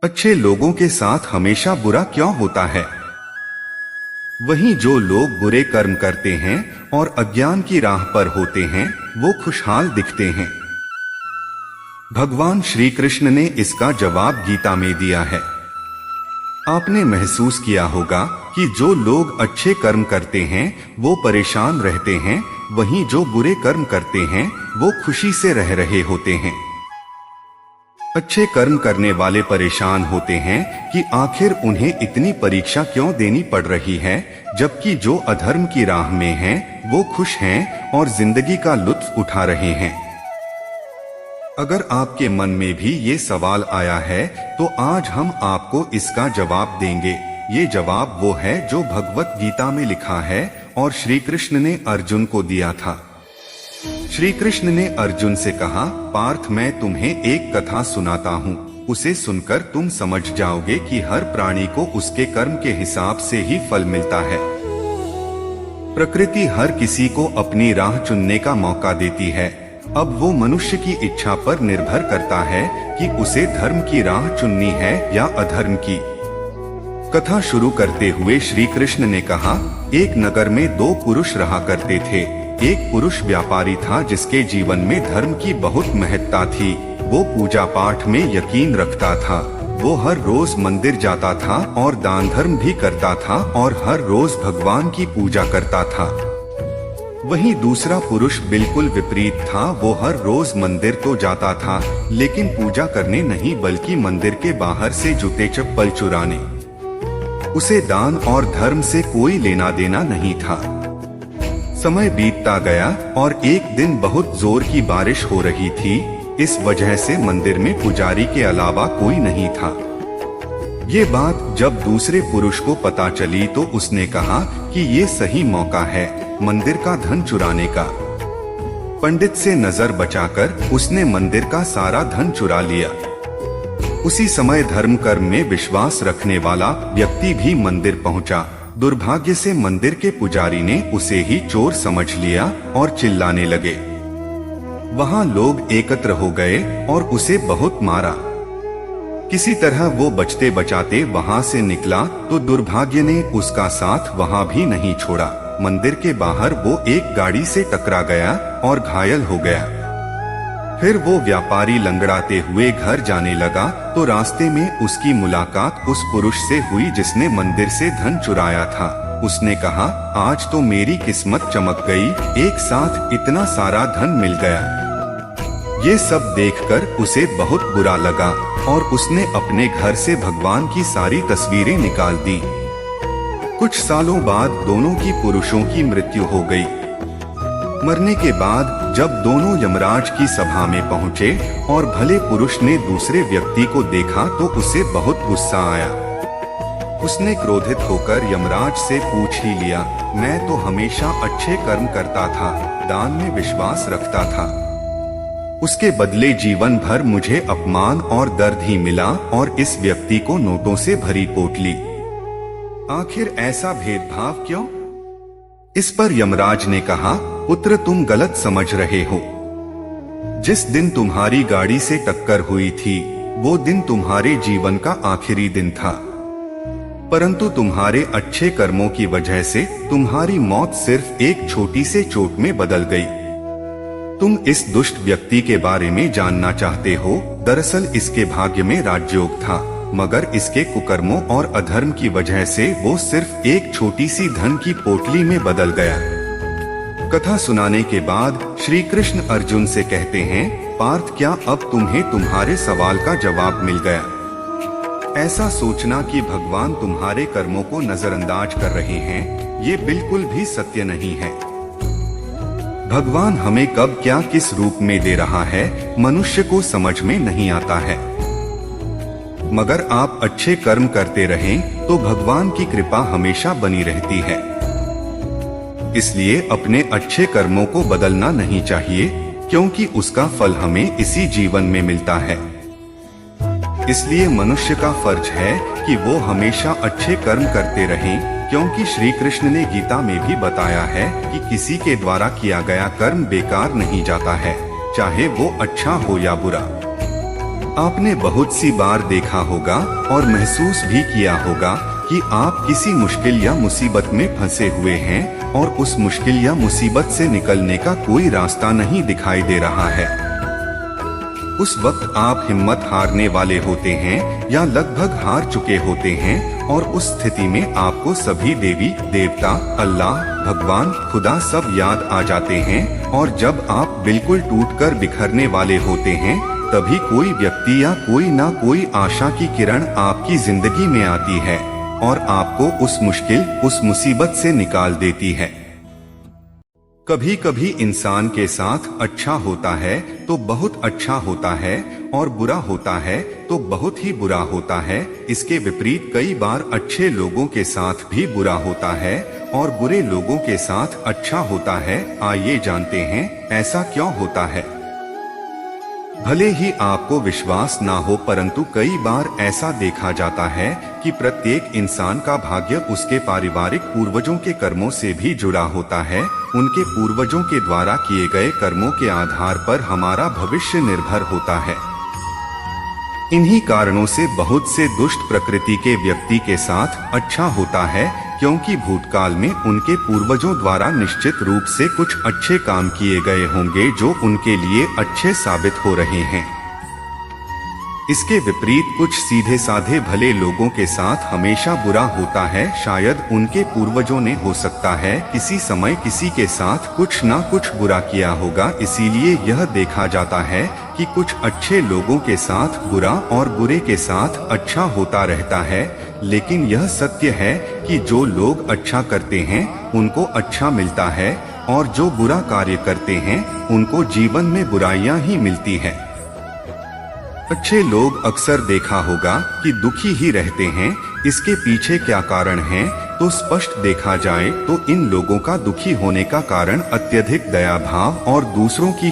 अच्छे लोगों के साथ हमेशा बुरा क्यों होता है? वहीं जो लोग बुरे कर्म करते हैं और अज्ञान की राह पर होते हैं, वो खुशहाल दिखते हैं। भगवान श्री कृष्ण ने इसका जवाब गीता में दिया है। आपने महसूस किया होगा कि जो लोग अच्छे कर्म करते हैं वो परेशान रहते हैं, वहीं जो बुरे कर्म करते हैं वो खुशी से रह रहे होते हैं। अच्छे कर्म करने वाले परेशान होते हैं कि आखिर उन्हें इतनी परीक्षा क्यों देनी पड़ रही है, जबकि जो अधर्म की राह में हैं वो खुश हैं और जिंदगी का लुत्फ उठा रहे हैं। अगर आपके मन में भी ये सवाल आया है तो आज हम आपको इसका जवाब देंगे। ये जवाब वो है जो भगवत गीता में लिखा है और श्री कृष्ण ने अर्जुन को दिया था। श्री कृष्ण ने अर्जुन से कहा, पार्थ मैं तुम्हें एक कथा सुनाता हूँ, उसे सुनकर तुम समझ जाओगे कि हर प्राणी को उसके कर्म के हिसाब से ही फल मिलता है। प्रकृति हर किसी को अपनी राह चुनने का मौका देती है। अब वो मनुष्य की इच्छा पर निर्भर करता है कि उसे धर्म की राह चुननी है या अधर्म की। कथा शुरू करते हुए श्री कृष्ण ने कहा, एक नगर में दो पुरुष रहा करते थे। एक पुरुष व्यापारी था जिसके जीवन में धर्म की बहुत महत्ता थी। वो पूजा पाठ में यकीन रखता था। वो हर रोज मंदिर जाता था और दान धर्म भी करता था और हर रोज भगवान की पूजा करता था। वहीं दूसरा पुरुष बिल्कुल विपरीत था। वो हर रोज मंदिर तो जाता था लेकिन पूजा करने नहीं बल्कि मंदिर के बाहर से जूते चप्पल चुराने। उसे दान और धर्म से कोई लेना देना नहीं था। समय बीतता गया और एक दिन बहुत जोर की बारिश हो रही थी। इस वजह से मंदिर में पुजारी के अलावा कोई नहीं था। ये बात जब दूसरे पुरुष को पता चली तो उसने कहा कि ये सही मौका है मंदिर का धन चुराने का। पंडित से नजर बचाकर उसने मंदिर का सारा धन चुरा लिया। उसी समय धर्म कर्म में विश्वास रखने वाला व्यक्ति भी मंदिर पहुंचा। दुर्भाग्य से मंदिर के पुजारी ने उसे ही चोर समझ लिया और चिल्लाने लगे। वहां लोग एकत्र हो गए और उसे बहुत मारा। किसी तरह वो बचते बचाते वहां से निकला तो दुर्भाग्य ने उसका साथ वहां भी नहीं छोड़ा। मंदिर के बाहर वो एक गाड़ी से टकरा गया और घायल हो गया। फिर वो व्यापारी लंगड़ाते हुए घर जाने लगा तो रास्ते में उसकी मुलाकात उस पुरुष से हुई जिसने मंदिर से धन चुराया था। उसने कहा, आज तो मेरी किस्मत चमक गई, एक साथ इतना सारा धन मिल गया। ये सब देखकर उसे बहुत बुरा लगा और उसने अपने घर से भगवान की सारी तस्वीरें निकाल दी। कुछ सालों बाद दोनों की पुरुषों की मृत्यु हो गई। मरने के बाद जब दोनों यमराज की सभा में पहुंचे और भले पुरुष ने दूसरे व्यक्ति को देखा तो उसे बहुत गुस्सा आया। उसने क्रोधित होकर यमराज से पूछ ही लिया, मैं तो हमेशा अच्छे कर्म करता था, दान में विश्वास रखता था। उसके बदले जीवन भर मुझे अपमान और दर्द ही मिला और इस व्यक्ति को नोटों से भरी पोटली। आखिर ऐसा भेदभाव क्यों? इस पर यमराज ने कहा, पुत्र तुम गलत समझ रहे हो। जिस दिन तुम्हारी गाड़ी से टक्कर हुई थी वो दिन तुम्हारे जीवन का आखिरी दिन था, परंतु तुम्हारे अच्छे कर्मों की वजह से तुम्हारी मौत सिर्फ एक छोटी से चोट में बदल गई। तुम इस दुष्ट व्यक्ति के बारे में जानना चाहते हो। दरअसल इसके भाग्य में राजयोग था, मगर इसके कुकर्मों और अधर्म की वजह से वो सिर्फ एक छोटी सी धन की पोटली में बदल गया। कथा सुनाने के बाद श्री कृष्ण अर्जुन से कहते हैं, पार्थ क्या अब तुम्हें तुम्हारे सवाल का जवाब मिल गया? ऐसा सोचना कि भगवान तुम्हारे कर्मों को नजरअंदाज कर रहे हैं, ये बिल्कुल भी सत्य नहीं है। भगवान हमें कब क्या किस रूप में दे रहा है मनुष्य को समझ में नहीं आता है। मगर आप अच्छे कर्म करते रहें तो भगवान की कृपा हमेशा बनी रहती है। इसलिए अपने अच्छे कर्मों को बदलना नहीं चाहिए, क्योंकि उसका फल हमें इसी जीवन में मिलता है। इसलिए मनुष्य का फर्ज है कि वो हमेशा अच्छे कर्म करते रहें, क्योंकि श्री कृष्ण ने गीता में भी बताया है कि किसी के द्वारा किया गया कर्म बेकार नहीं जाता है, चाहे वो अच्छा हो या बुरा। आपने बहुत सी बार देखा होगा और महसूस भी किया होगा कि आप किसी मुश्किल या मुसीबत में फंसे हुए हैं और उस मुश्किल या मुसीबत से निकलने का कोई रास्ता नहीं दिखाई दे रहा है। उस वक्त आप हिम्मत हारने वाले होते हैं या लगभग हार चुके होते हैं और उस स्थिति में आपको सभी देवी देवता, अल्लाह, भगवान, खुदा सब याद आ जाते हैं और जब आप बिल्कुल टूटकर बिखरने वाले होते हैं तभी कोई व्यक्ति या कोई ना कोई आशा की किरण आपकी जिंदगी में आती है और आपको उस मुश्किल, उस मुसीबत से निकाल देती है। कभी कभी इंसान के साथ अच्छा होता है तो बहुत अच्छा होता है और बुरा होता है तो बहुत ही बुरा होता है। इसके विपरीत कई बार अच्छे लोगों के साथ भी बुरा होता है और बुरे लोगों के साथ अच्छा होता है। आइए जानते हैं ऐसा क्यों होता है। भले ही आपको विश्वास ना हो परंतु कई बार ऐसा देखा जाता है कि प्रत्येक इंसान का भाग्य उसके पारिवारिक पूर्वजों के कर्मों से भी जुड़ा होता है। उनके पूर्वजों के द्वारा किए गए कर्मों के आधार पर हमारा भविष्य निर्भर होता है। इन्हीं कारणों से बहुत से दुष्ट प्रकृति के व्यक्ति के साथ अच्छा होता है क्योंकि भूतकाल में उनके पूर्वजों द्वारा निश्चित रूप से कुछ अच्छे काम किए गए होंगे जो उनके लिए अच्छे साबित हो रहे हैं। इसके विपरीत कुछ सीधे साधे भले लोगों के साथ हमेशा बुरा होता है। शायद उनके पूर्वजों ने हो सकता है किसी समय किसी के साथ कुछ ना कुछ बुरा किया होगा, इसीलिए यह देखा जाता है कि कुछ अच्छे लोगों के साथ बुरा और बुरे के साथ अच्छा होता रहता है। लेकिन यह सत्य है कि जो लोग अच्छा करते हैं उनको अच्छा मिलता है और जो बुरा कार्य करते हैं उनको जीवन में बुराइयां ही मिलती है। अच्छे लोग अक्सर देखा होगा कि दुखी ही रहते हैं। इसके पीछे क्या कारण है तो स्पष्ट देखा जाए तो इन लोगों का दुखी होने का कारण अत्यधिक दया भाव और दूसरों की